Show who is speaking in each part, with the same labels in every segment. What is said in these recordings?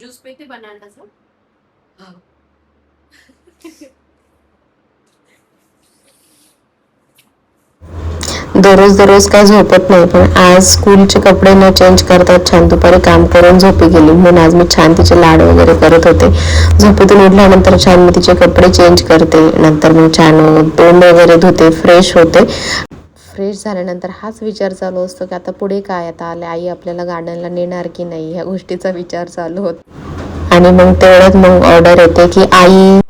Speaker 1: Juice पे बनानाचं.
Speaker 2: दररोज दररोज काय झोपत नाही, पण आज स्कूलचे कपडे न चेंज करतात छान दुपारी काम करून झोपी गेली. म्हणून आज मी छान तिचे लाड वगैरे करत होते. झोपेतून उठल्यानंतर छान मी तिचे कपडे चेंज करते, नंतर मग छान तोंड वगैरे धुते, फ्रेश होते. फ्रेश झाल्यानंतर हाच विचार चालू असतो की आता पुढे काय, आता आले आई आपल्याला गार्डनला नेणार की नाही, ह्या गोष्टीचा विचार चालू होतो. आणि मग तेवढ्यात मग ऑर्डर येते की आई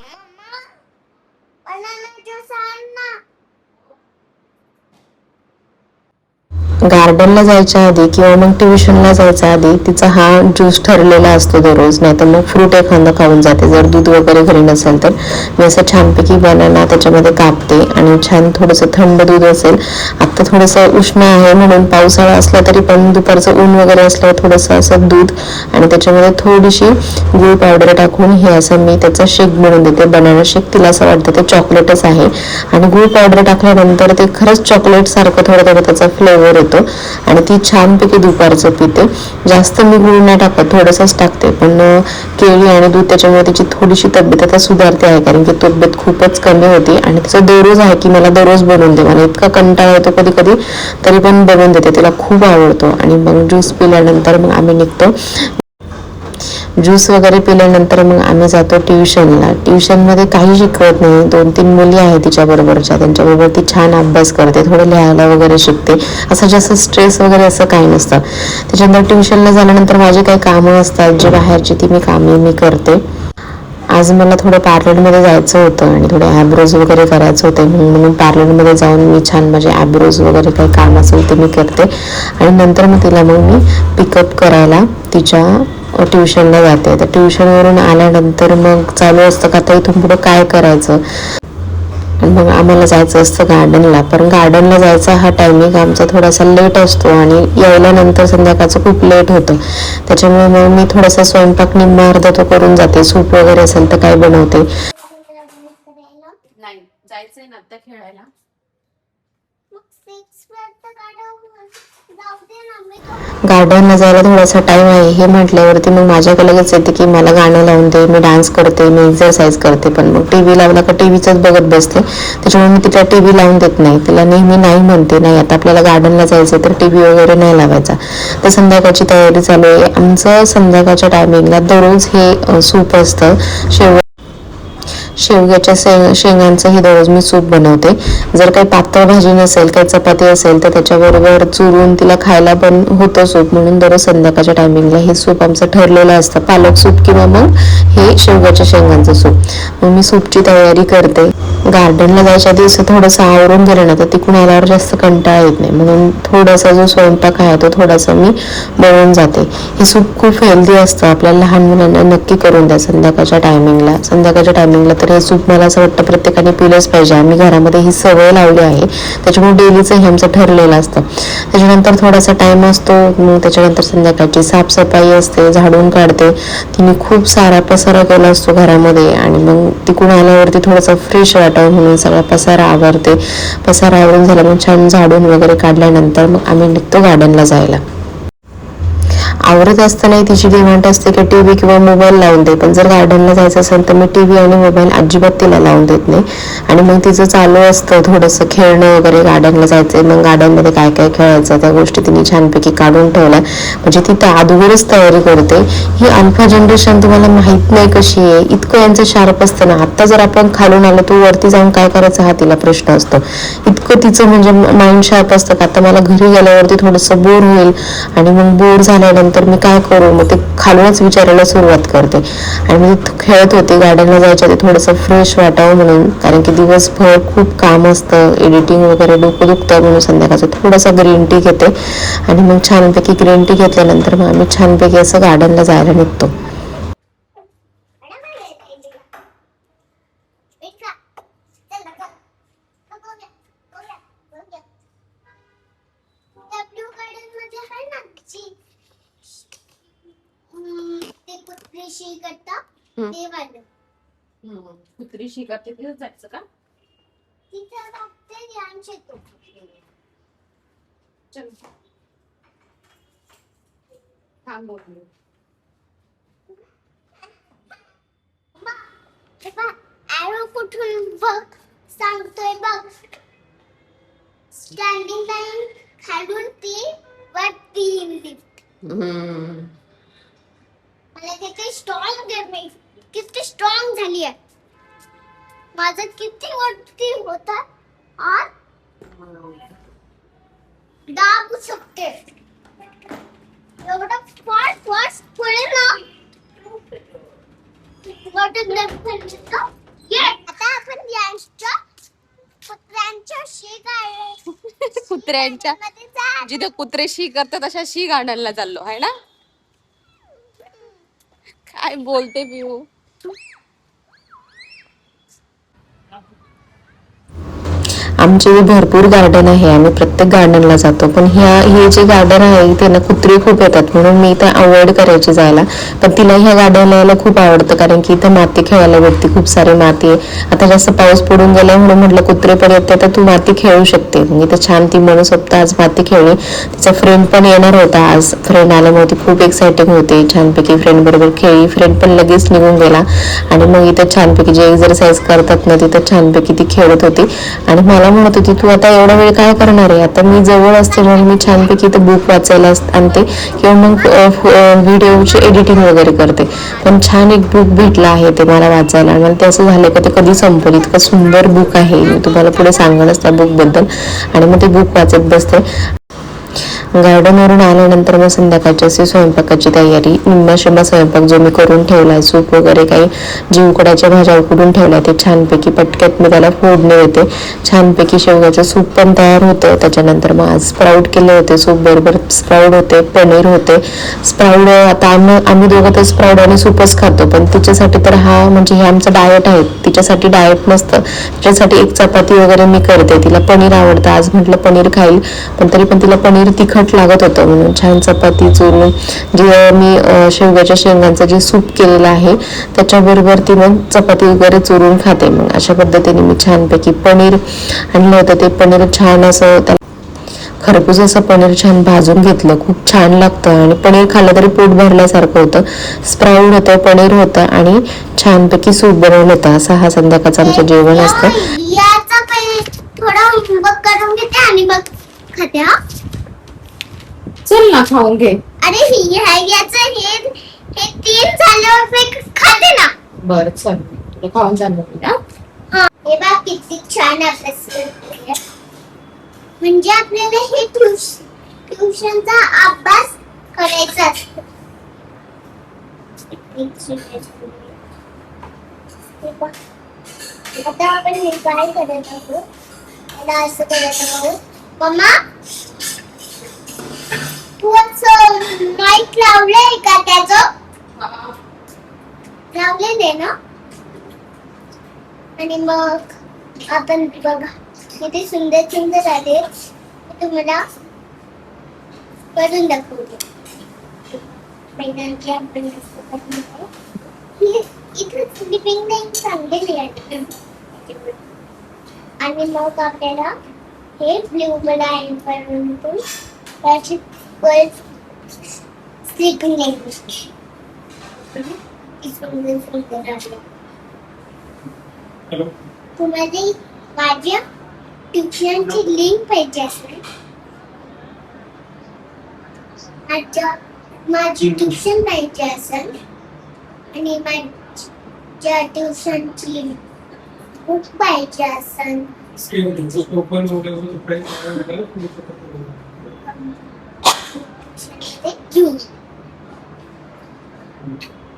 Speaker 2: गार्डनला जायच्या आधी किंवा मग ट्युशनला जायच्या आधी तिचा हा ज्यूस ठरलेला असतो दररोज. नाही तर मग फ्रूट एखादं खाऊन जाते. जर दूध वगैरे घरी नसेल तर मी असं छानपैकी बनाना त्याच्यामध्ये कापते आणि छान थोडंसं थंड दूध असेल. आत्ता थोडंसं उष्ण आहे म्हणून पावसाळा असला तरी पण दुपारचं ऊन वगैरे असल्यावर थोडंसं असं दूध आणि त्याच्यामध्ये थोडीशी गूळ पावडर टाकून हे असं मी त्याचा शेक बनवून देते. बनाना शेक तिला असं वाटतं ते चॉकलेटच आहे आणि गूळ पावडर टाकल्यानंतर ते खरंच चॉकलेटसारखं थोडं थोडं त्याचा फ्लेवर येतो आणि ती छानपैकी दुपारचं पिते. जास्त मी गूळ नाही टाकत, थोडंसंच टाकते, पण केळी आणि दूध त्याच्यामुळे तिची थोडीशी तब्येत आता सुधारते आहे, कारण की तब्येत खूपच कमी होती. आणि तिचं दररोज आहे की मला दररोज बनवून दे. मला इतका कंटाळा येतो कधी कधी, तरी पण बनवून देते. तिला खूप आवडतो. आणि मग ज्यूस पिल्यानंतर मग आम्ही निघतो. ज्यूस वगैरे पिल्यानंतर मग आम्ही जातो ट्युशनला. ट्युशनमध्ये काही शिकवत नाही. 2-3 मुली आहेत तिच्याबरोबरच्या, त्यांच्याबरोबर ती छान अभ्यास करते, थोडं लिहायला वगैरे शिकते. असं जास्त स्ट्रेस वगैरे असं काही नसतं. त्याच्यानंतर ट्युशनला झाल्यानंतर माझी काही कामं असतात जी बाहेरची, ती कामे मी करते. आज मला थोडं पार्लरमध्ये जायचं होतं आणि थोडे ॲब्रोज वगैरे करायचं होतं, म्हणून पार्लरमध्ये जाऊन मी छान माझे ॲब्रोज वगैरे काही काम असेल ते मी करते. आणि नंतर मग तिला मग मी पिकअप करायला तिच्या ट्युशनला जाते. तर ट्युशनवरून आल्यानंतर मग चालू असतं का आता इथून पुढं काय करायचं. आणि मग आम्हाला जायचं असतं गार्डनला. पण गार्डनला जायचा हा टायमिंग आमचा थोडासा लेट असतो आणि यायला नंतर संध्याकाळचं खूप लेट होतं. त्याच्यामुळे मग मी थोडासा स्वयंपाक निम्मा अर्धा तो करून जाते. सूप वगैरे असेल तर काय बनवते.
Speaker 1: नाही जायचंय ना आता खेळायला.
Speaker 2: गार्डनला जायला थोडासा टाईम आहे हे म्हटल्यावरती मग माझ्याकडे लगेच येते की मला गाणं लावून दे, मी डान्स करते, मी एक्सरसाइज करते. पण मग टी व्ही लावला का टी व्हीच बघत बसते. त्याच्यामुळे मी तिला टी व्ही लावून देत नाही. तिला नेहमी नाही म्हणते, नाही आता आपल्याला गार्डनला जायचं तर टी व्ही वगैरे नाही लावायचा. तर संध्याकाळची तयारी चालू आहे. आमचं संध्याकाळच्या टायमिंगला दररोज हे सूप असतं. शेवग्याच्या शेंगांचंही दररोज मी सूप बनवते. जर काही पातळ भाजी नसेल, काही चपाती असेल तर त्याच्याबरोबर चुरून तिला खायला पण होतं सूप. म्हणून दररोज संध्याकाळच्या टायमिंगला हे सूप आमचं ठरलेलं असतं, पालक सूप किंवा मग हे शेवग्याच्या शेंगांचं सूप. मग मी सूपची तयारी करते. गार्डनला जायच्या दिवशी थोडंसं आवरून गेलं ना तर तिकडून आल्यावर जास्त कंटाळा येत नाही, म्हणून थोडासा जो स्वयंपाक आहे तो थोडासा मी बनवून जाते. हे सूप खूप हेल्दी असतं. आपल्या लहान मुलांना नक्की करून द्या संध्याकाळच्या टायमिंगला तर हे सूप मला असं वाटतं प्रत्येकाने पिलंच पाहिजे. आम्ही घरामध्ये ही सवय लावली आहे, त्याच्यामुळे डेलीचं हे आमचं ठरलेलं असतं. त्याच्यानंतर थोडासा टाईम असतो. मग त्याच्यानंतर संध्याकाळची साफसफाई असते, झाडून काढते. तिने खूप सारा पसारा केला असतो घरामध्ये आणि मग तिकडून आल्यावरती थोडंसं फ्रेश वाटावं म्हणून सगळा पसारा आवरते. पसारा आवरून झाला मग छान झाडून वगैरे काढल्यानंतर मग आम्ही निघतो गार्डनला जायला. आवरत असतानाही तिची डिमांड असते की टी व्ही किंवा मोबाईल लावून दे. पण जर गार्डनला जायचं असेल तर मी टी व्ही आणि मोबाईल अजिबात तिला लावून देत नाही. आणि मग तिचं चालू असतं थोडंसं खेळणं वगैरे. गार्डनला जायचं मग गार्डनमध्ये काय काय खेळायचं त्या गोष्टी तिने छानपैकी काढून ठेवल्या, म्हणजे ती त्या अगोदरच तयारी करते. ही अल्फा जनरेशन तुम्हाला माहीत नाही कशी आहे, इतकं यांचं शार्प असतं ना. आत्ता जर आपण खालून आलो तो वरती जाऊन काय करायचं हा तिला प्रश्न असतो. इतकं तिचं म्हणजे माइंड शार्प असतं का आता मला घरी गेल्यावरती थोडंसं बोर होईल आणि मग बोर झाल्यानंतर मी काय करू, मग ते खालूनच विचारायला सुरुवात करते. आणि मी खेळत होते गार्डनला जायच्या आधी थोडंसं फ्रेश वाटावं म्हणून, कारण की दिवसभर खूप काम असतं, एडिटिंग वगैरे, डोकं दुखतं, म्हणून संध्याकाळचं थोडासा ग्रीन टी घेते. आणि मग छानपैकी ग्रीन टी घेतल्यानंतर मग आम्ही छानपैकी असं गार्डनला जायला निघतो.
Speaker 1: कुत्री शिकवते तिथं जायचं का? चल थांब बोलू.
Speaker 3: उठून बघ सांगतोय बघ. स्टँडिंग लाईन खालून ती वरती लिफ्ट. मला किती स्ट्रॉंग झाली आहे. माझं किती वरती होता आज दाबू शकते. एवढं फास्ट पुढे ना आता आपण यांच्या कुत्र्यांच्या
Speaker 1: कुत्र्यांच्या जिथे कुत्रे शी करतात अशा शी गार्डनला चाललो आहे ना. काय बोलते पिऊ.
Speaker 2: आमचे भरपूर गार्डन आहे, आम्ही प्रत्येक गार्डनला जातो, पण हे जे गार्डन आहे ते ना कुत्रे खूप येतात म्हणून मी इथं अवॉइड करायची जायला. पण तिला ह्या गार्डनला यायला खूप आवडतं कारण की इथं माती खेळायला भेटते, खूप सारी माती आहे. आता जास्त पाऊस पडून गेलाय म्हणून म्हटलं कुत्रे पण येते तर तू माती खेळू शकते. मग इथं छान ती मनसोक्त आज माती खेळली. तिचा फ्रेंड पण येणार होता आज. फ्रेंड आल्यामुळे ती खूप एक्साइटिंग होते. छानपैकी फ्रेंड बरोबर खेळली. फ्रेंड पण लगेच निघून गेला आणि मग इथं छानपैकी जे एक्सरसाइज करतात ना तिथं छानपैकी ती खेळत होती. आणि मला म्हणत होती तू आता एवढा वेळ काय करणार आहे. आता मी जवळ असते म्हणून मी छानपैकी इथं बुक वाचायला आणते किंवा मग व्हिडिओची एडिटिंग वगैरे करते. पण छान एक बुक भेटला आहे ते मला वाचायला आणि मला ते असं झालं की ते कधी संपेल. इतकं सुंदर बुक आहे, मी तुम्हाला पुढे सांगणच त्या बुकबद्दल. आणि मग ते बुक वाचत बसते. गार्डनवरून आल्यानंतर मग संध्याकाळची अशी स्वयंपाकाची तयारी. निम्मा स्वयंपाक जो मी करून ठेवलाय, सूप वगैरे काही जी उकडाच्या भाज्या उकडून ठेवल्या ते छानपैकी पटक्यात मी त्याला फोडणी देते. छानपैकी शेवग्याचं सूप पण तयार होतं. त्याच्यानंतर मग आज स्प्राऊट केले होते, सूप बरोबर स्प्राऊट होते, पनीर होते. स्प्राऊट आता आम्ही दोघं तर स्प्राऊट आणि सूपच खातो, पण तिच्यासाठी तर हा म्हणजे हे आमचं डाएट आहे. तिच्यासाठी डाएट नसतं, तिच्यासाठी एक चपाती वगैरे मी करते. तिला पनीर आवडतं, आज म्हटलं पनीर खाईल, पण तरी पण तिला पनीर तिखट लागत होतं म्हणून छान चपाती चुरून जे मी शेवग्याच्या शेंगांचं जे सूप केलेलं आहे त्याच्याबरोबर ती मग चपाती वगैरे चुरून खाते. मग अशा पद्धतीने मी छानपैकी पनीर आणलं होतं. ते पनीर छान असं खरपूस असं पनीर छान भाजून घेतलं. खूप छान लागतं आणि पनीर खाल्लं तरी पोट भरल्यासारखं होतं. स्प्राऊट होतं, पनीर होतं आणि छानपैकी सूप बनवलं होतं. असं हा संध्याकाळचं आमचं जेवण असतं.
Speaker 3: थोडा होमवर्क करून घेते आणि मग खाते. हा
Speaker 1: चल ना खाऊन घे.
Speaker 3: अरे याचं हे 3 झाल्यावर मी खाते ना.
Speaker 1: बरं चल तुला खाऊन जाणार.
Speaker 3: हे बघ किती छान अभ्यास करते. म्हणजे आपल्याला हे ट्युशनचा अभ्यास करायचा असतो. आता आपण हे काय करत आहोत, त्याला असं करत आहोत. मम्मा तू माईक लावलंय का त्याचं? लावलेले ना. आणि मग आपण बघा किती सुंदर सुंदर आले. तुम्हाला करून दाखवते. पहिल्यांदा आपण इथे स्लिपिंग लाईन चांगली आहे. आणि मग आपल्याला हे ब्ल्यू लाईन पर्यंत त्याची स्लिपिंग लाईन सुंदर सुंदर आहे. तुम्हाला माझ्या ट्युशनची लिंक पाहिजे असेल, माझी ट्युशन पाहिजे असेल आणि माझ्या ट्युशनची बुक पाहिजे असेल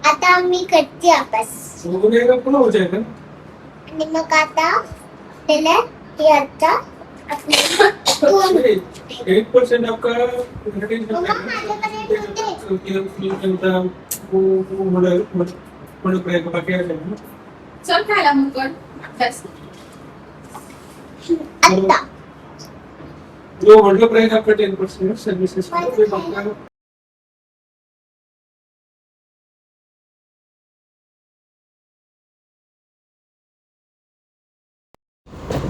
Speaker 3: आता मी करते अभ्यास. आणि मग आता त्याला हे आता
Speaker 1: चल खायला मग अभ्यास.
Speaker 3: आता
Speaker 4: जो वर्ल्ड प्राइस आपका 10% सर्विसेज का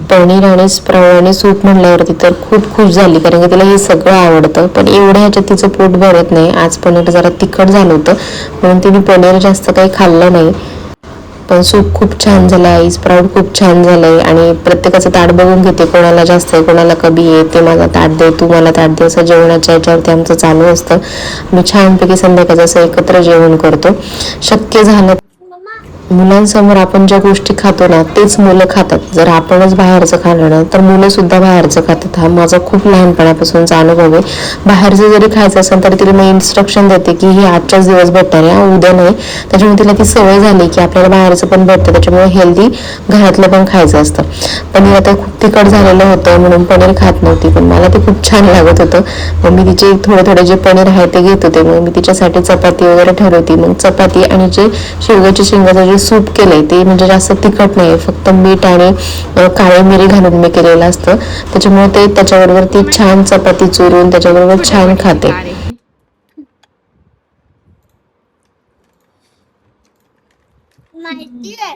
Speaker 2: पनीर आणि स्प्राऊट आणि सूप म्हणल्यावरती तर खूप खुश झाली कारण की तिला हे सगळं आवडतं. पण एवढं ह्याच्यात तिचं पोट भरत नाही. आज पनीर जरा तिखट झालं होतं म्हणून तिने पनीर जास्त काही खाल्लं नाही. पण सूप खूप छान झालं आहे, स्प्राऊट खूप छान झालं आहे. आणि प्रत्येकाचं ताट बघून घेते, कोणाला जास्त आहे कोणाला कमी आहे, ते मला ताट दे तू मला ताट दे, असं जेवणाच्या याच्यावरती आमचं चालू असतं. मी छानपैकी संध्याकाळचं असं एकत्र जेवण करतो. शक्य झालं मुलांसमोर आपण ज्या गोष्टी खातो ना तेच मुलं खातात. जर आपणच बाहेरचं खाल्लं ना तर मुलं सुद्धा बाहेरचं खातात. हा माझा खूप लहानपणापासूनचा अनुभव आहे. बाहेरचं जरी खायचं असेल तरी तिला मी इन्स्ट्रक्शन देते की हे आजच्याच दिवस भेटणार आहे, उद्या नाही. त्याच्यामुळे तिला ती सवय झाली की आपल्याला बाहेरचं पण भेटतं, त्याच्यामुळे हेल्दी घरातलं पण खायचं असतं. पनीर आता खूप तिखट झालेलं होतं म्हणून पनीर खात नव्हती, पण मला ते खूप छान लागत होतं. मग मी तिचे थोडे जे पनीर आहे ते घेत होते. मग मी तिच्यासाठी चपाती वगैरे ठरवते. मग चपाती आणि जे शेवग्याच्या शेंगाचं जे सूप केलंय ते म्हणजे जास्त तिखट नाही, फक्त मीठ आणि काळी मिरी घालून मी केलेलं असतं. त्याच्यामुळे ते त्याच्याबरोबर ती छान चपाती चुरून त्याच्याबरोबर छान खाते.
Speaker 3: माहिती आहे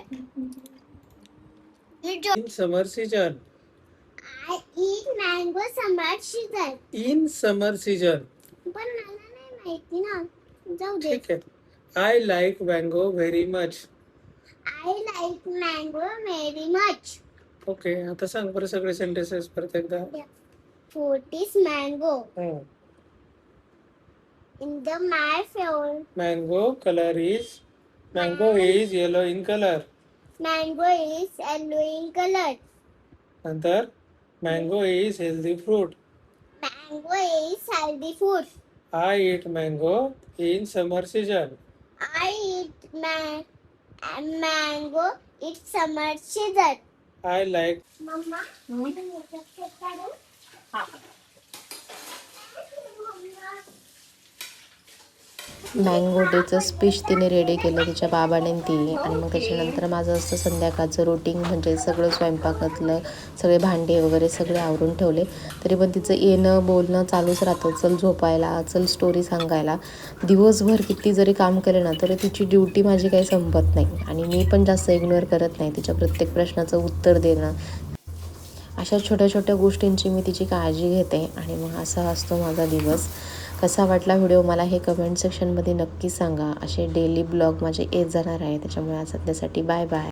Speaker 4: In summer season.
Speaker 3: I eat mango summer season.
Speaker 4: In summer season.
Speaker 3: पण मला नाही माहिती ना, जाऊ दे.
Speaker 4: ठीक आहे. I like mango very much.
Speaker 3: I like mango very much.
Speaker 4: Okay, आता सांग बरं सगळे सेंटेन्सेस परत एकदा.
Speaker 3: Fruit is mango. In the my favorite
Speaker 4: Mango is yellow in color.
Speaker 3: mango is yellow in color.
Speaker 4: नंतर mango is healthy fruit.
Speaker 3: Mango is healthy food.
Speaker 4: I eat mango in summer season.
Speaker 3: I eat mango. It's summer season.
Speaker 4: I like
Speaker 3: Mama.
Speaker 2: Mango डेचं speech तिने ready केलं तिच्या बाबाने ती. आणि मग त्याच्यानंतर माझं असतं संध्याकाळचं रुटीन, म्हणजे सगळं स्वयंपाकातलं सगळे भांडे वगैरे सगळे आवरून ठेवले. तरी पण तिचं येणं बोलणं चालूच राहतं, चल झोपायला, चल स्टोरी सांगायला. दिवसभर किती जरी काम केलं ना तरी तिची ड्युटी माझी काही संपत नाही. आणि मी पण जास्त इग्नोर करत नाही, तिच्या प्रत्येक प्रश्नाचं उत्तर देणं, अशा छोट्या छोट्या गोष्टींची मी तिची काळजी घेते. आणि मग असा असतो माझा दिवस. कसा वाटला व्हिडिओ मला हे कमेंट सेक्शनमध्ये नक्की सांगा. असे डेली ब्लॉग माझे येत जाणार आहे. त्याच्यामुळे आज सध्यासाठी बाय बाय.